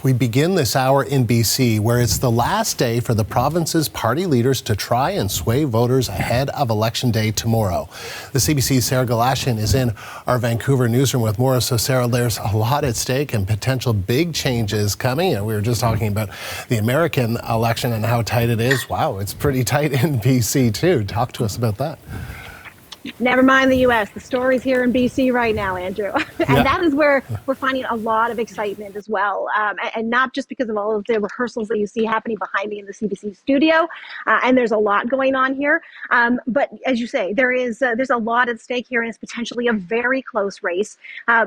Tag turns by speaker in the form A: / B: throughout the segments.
A: We begin this hour in BC, where it's the last day for the province's party leaders to try and sway voters ahead of Election Day tomorrow. The CBC's Sarah Galashan is in our Vancouver newsroom with more. So, Sarah, there's a lot at stake and potential big changes coming. And we were just talking about the American election and how tight it is. Wow, it's pretty tight in BC, too. Talk to us about that.
B: Never mind the U.S. The story's here in BC right now, Andrew. And that is where we're finding a lot of excitement as well. And not just because of all of the rehearsals that you see happening behind me in the CBC studio. And there's a lot going on here. But as you say, there's a lot at stake here, and it's potentially a very close race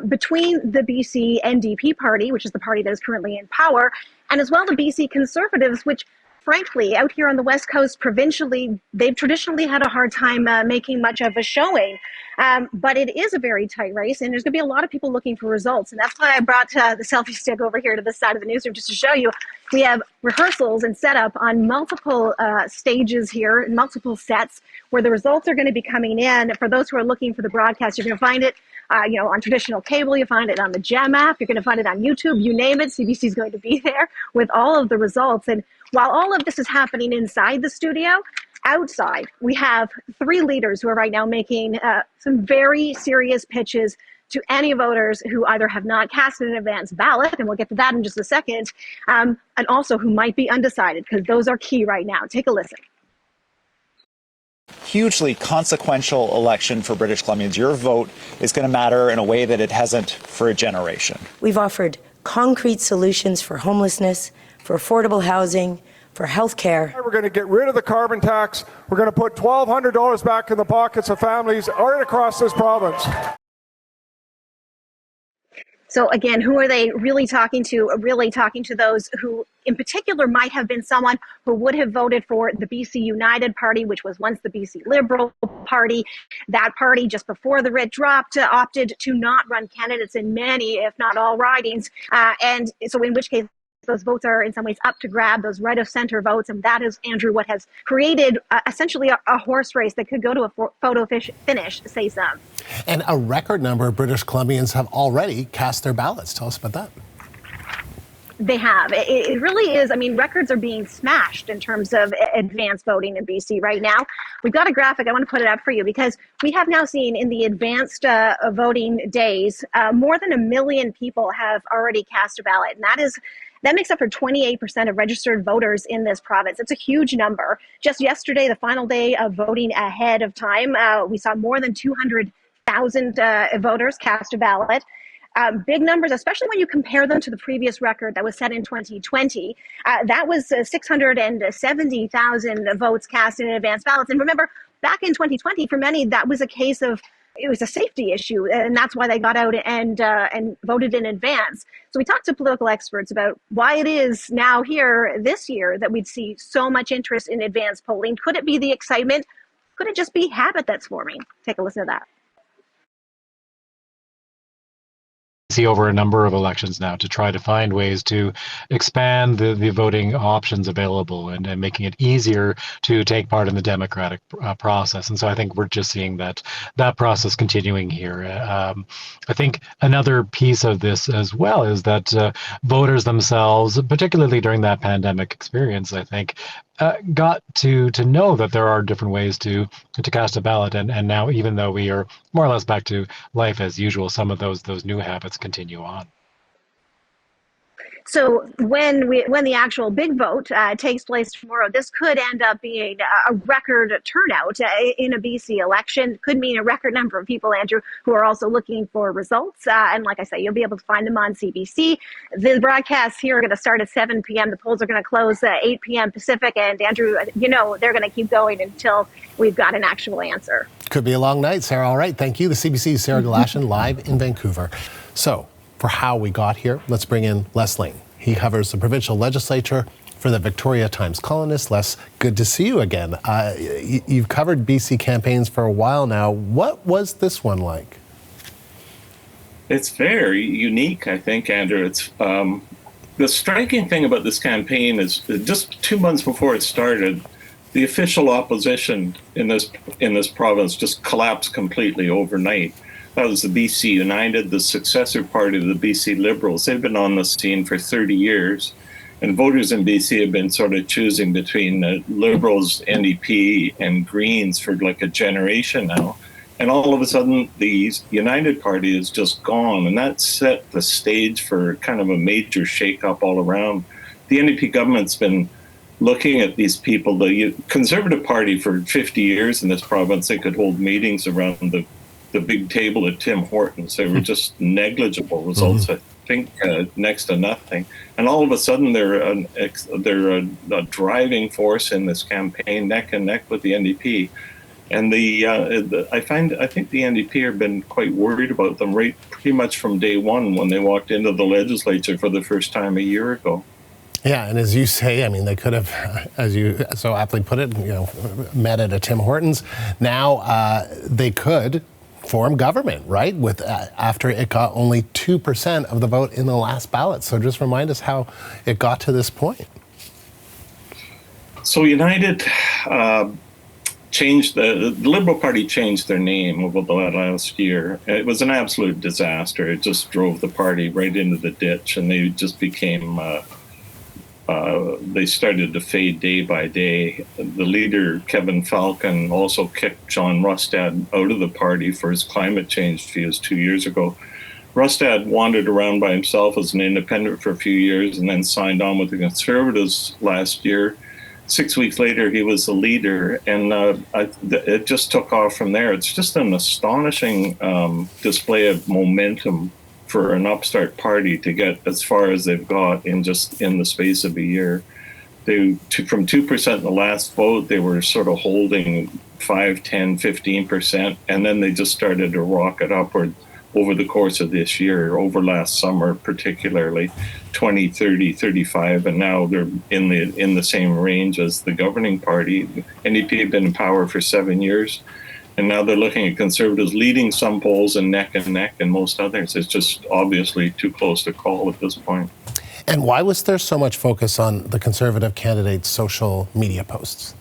B: between the BC NDP party, which is the party that is currently in power, and as well the BC Conservatives, which frankly, out here on the West Coast, provincially, they've traditionally had a hard time making much of a showing. But it is a very tight race, and there's going to be a lot of people looking for results. And that's why I brought the selfie stick over here to this side of the newsroom, just to show you. We have rehearsals and setup on multiple stages here, multiple sets, where the results are going to be coming in. For those who are looking for the broadcast, you're going to find it on traditional cable. You find it on the GEM app. You're going to find it on YouTube. You name it, CBC is going to be there with all of the results. And while all of this is happening inside the studio, outside, we have three leaders who are right now making some very serious pitches to any voters who either have not cast an advance ballot, and we'll get to that in just a second, and also who might be undecided, because those are key right now. Take a listen.
C: Hugely consequential election for British Columbians. Your vote is going to matter in a way that it hasn't for a generation.
D: We've offered concrete solutions for homelessness, for affordable housing, for health care.
E: We're going to get rid of the carbon tax. We're going to put $1,200 back in the pockets of families right across this province.
B: So again, who are they really talking to? Really talking to those who in particular might have been someone who would have voted for the BC United Party, which was once the BC Liberal Party. That party, just before the writ dropped, opted to not run candidates in many, if not all, ridings. And so in which case, those votes are in some ways up to grab, those right of center votes. And that is, Andrew, what has created essentially a horse race that could go to a photo finish, say some.
A: And a record number of British Columbians have already cast their ballots. Tell us about that.
B: They have. It really is. I mean, records are being smashed in terms of advance voting in BC right now. We've got a graphic. I want to put it up for you because we have now seen in the advanced voting days, more than 1 million people have already cast a ballot. And that makes up for 28% of registered voters in this province. It's a huge number. Just yesterday, the final day of voting ahead of time, we saw more than 200,000 voters cast a ballot. Big numbers, especially when you compare them to the previous record that was set in 2020. That was 670,000 votes cast in advance ballots. And remember, back in 2020, for many, that was a case of it was a safety issue, and that's why they got out and voted in advance. So we talked to political experts about why it is now here this year that we'd see so much interest in advance polling. Could it be the excitement? Could it just be habit that's forming? Take a listen to that.
F: See over a number of elections now to try to find ways to expand the voting options available and making it easier to take part in the democratic process. And so I think we're just seeing that process continuing here. I think another piece of this as well is that voters themselves, particularly during that pandemic experience, I think, got to know that there are different ways to cast a ballot, and now, even though we are more or less back to life as usual, some of those new habits continue on.
B: So when the actual big vote takes place tomorrow, this could end up being a record turnout in a BC election. Could mean a record number of people, Andrew, who are also looking for results. And like I say, you'll be able to find them on CBC. The broadcasts here are going to start at 7 p.m. The polls are going to close at 8 p.m. Pacific. And Andrew, they're going to keep going until we've got an actual answer.
A: Could be a long night, Sarah. All right. Thank you. The CBC's Sarah Galashan live in Vancouver. So, for how we got here, let's bring in Leyne. He covers the provincial legislature for the Victoria Times-Colonist. Les, good to see you again. You've covered BC campaigns for a while now. What was this one like?
G: It's very unique, I think, Andrew. It's the striking thing about this campaign is just 2 months before it started, the official opposition in this province just collapsed completely overnight. That was the BC United, the successor party to the BC Liberals. They've been on the scene for 30 years. And voters in BC have been sort of choosing between the Liberals, NDP, and Greens for like a generation now. And all of a sudden, the United Party is just gone. And that set the stage for kind of a major shakeup all around. The NDP government's been looking at these people. The Conservative Party for 50 years in this province, they could hold meetings around the big table at Tim Hortons. They were just negligible results. I think next to nothing. And all of a sudden, they're a driving force in this campaign, neck and neck with the NDP. And I think the NDP have been quite worried about them right pretty much from day one when they walked into the legislature for the first time a year ago.
A: Yeah, and as you say, I mean, they could have, as you so aptly put it, met at a Tim Hortons. Now they could form government, right? With after it got only 2% of the vote in the last ballot. So just remind us how it got to this point.
G: So United changed the Liberal Party changed their name over the last year. It was an absolute disaster. It just drove the party right into the ditch, and they just became. They started to fade day by day. The leader, Kevin Falcon, also kicked John Rustad out of the party for his climate change views 2 years ago. Rustad wandered around by himself as an independent for a few years and then signed on with the Conservatives last year. 6 weeks later, he was the leader, and it just took off from there. It's just an astonishing display of momentum for an upstart party to get as far as they've got in the space of a year. From 2% in the last vote, they were sort of holding 5, 10, 15%, and then they just started to rocket upward over the course of this year, over last summer particularly, 20, 30, 35, and now they're in the same range as the governing party. NDP have been in power for 7 years. And now they're looking at Conservatives leading some polls and neck and most others. It's just obviously too close to call at this point.
A: And why was there so much focus on the Conservative candidates' social media posts?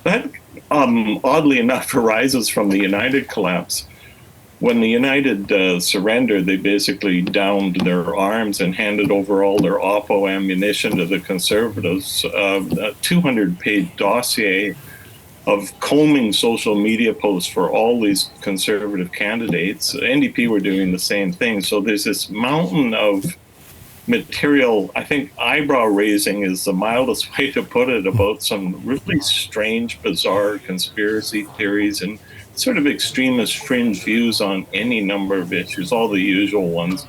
G: That, oddly enough, arises from the United collapse. When the United surrendered, they basically downed their arms and handed over all their Oppo ammunition to the Conservatives. A 200-page dossier of combing social media posts for all these Conservative candidates. NDP were doing the same thing. So there's this mountain of material, I think eyebrow raising is the mildest way to put it, about some really strange, bizarre conspiracy theories and sort of extremist fringe views on any number of issues, all the usual ones,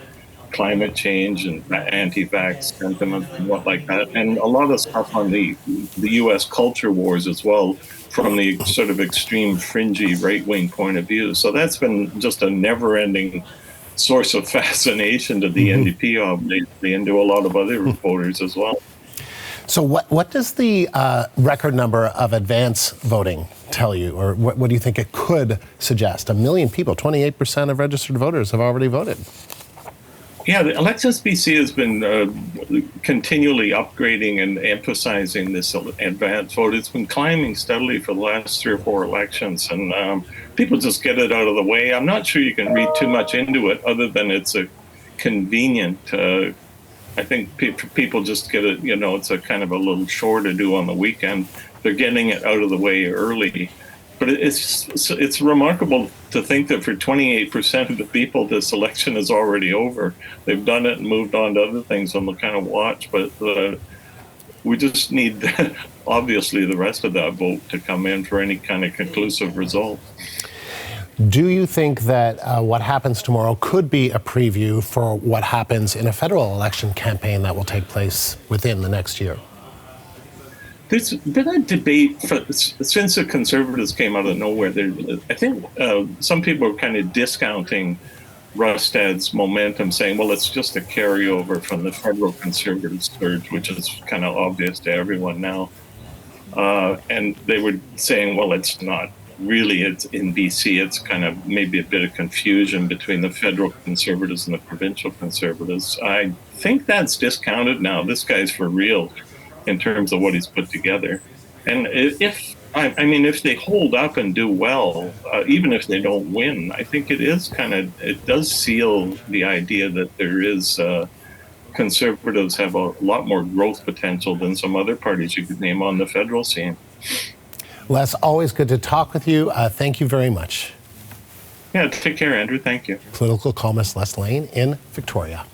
G: climate change and anti-vax sentiment and what like that. And a lot of stuff on the U.S. culture wars as well, from the sort of extreme fringy right-wing point of view. So that's been just a never-ending source of fascination to the NDP, obviously, and to a lot of other voters as well.
A: So what does the record number of advance voting tell you, or what do you think it could suggest? 1 million people, 28% of registered voters have already voted.
G: Yeah, the Elections BC has been continually upgrading and emphasizing this advance vote. It's been climbing steadily for the last 3 or 4 elections, and people just get it out of the way. I'm not sure you can read too much into it, other than it's a convenient. I think people just get it. It's a kind of a little chore to do on the weekend. They're getting it out of the way early. But it's remarkable to think that for 28% of the people, this election is already over. They've done it and moved on to other things on the kind of watch. But we just need, obviously, the rest of that vote to come in for any kind of conclusive result.
A: Do you think that what happens tomorrow could be a preview for what happens in a federal election campaign that will take place within the next year?
G: There's been a debate since the Conservatives came out of nowhere. I think some people are kind of discounting Rustad's momentum, saying, well, it's just a carryover from the federal Conservative surge, which is kind of obvious to everyone now. And they were saying, well, it's not really. It's in BC. It's kind of maybe a bit of confusion between the federal Conservatives and the provincial Conservatives. I think that's discounted now. This guy's for real in terms of what he's put together. And if I mean, if they hold up and do well, even if they don't win, I think it does seal the idea that there is Conservatives have a lot more growth potential than some other parties you could name on the federal scene.
A: Les, always good to talk with you. Thank you very much.
G: Yeah, take care, Andrew. Thank you.
A: Political columnist Les Leyne in Victoria.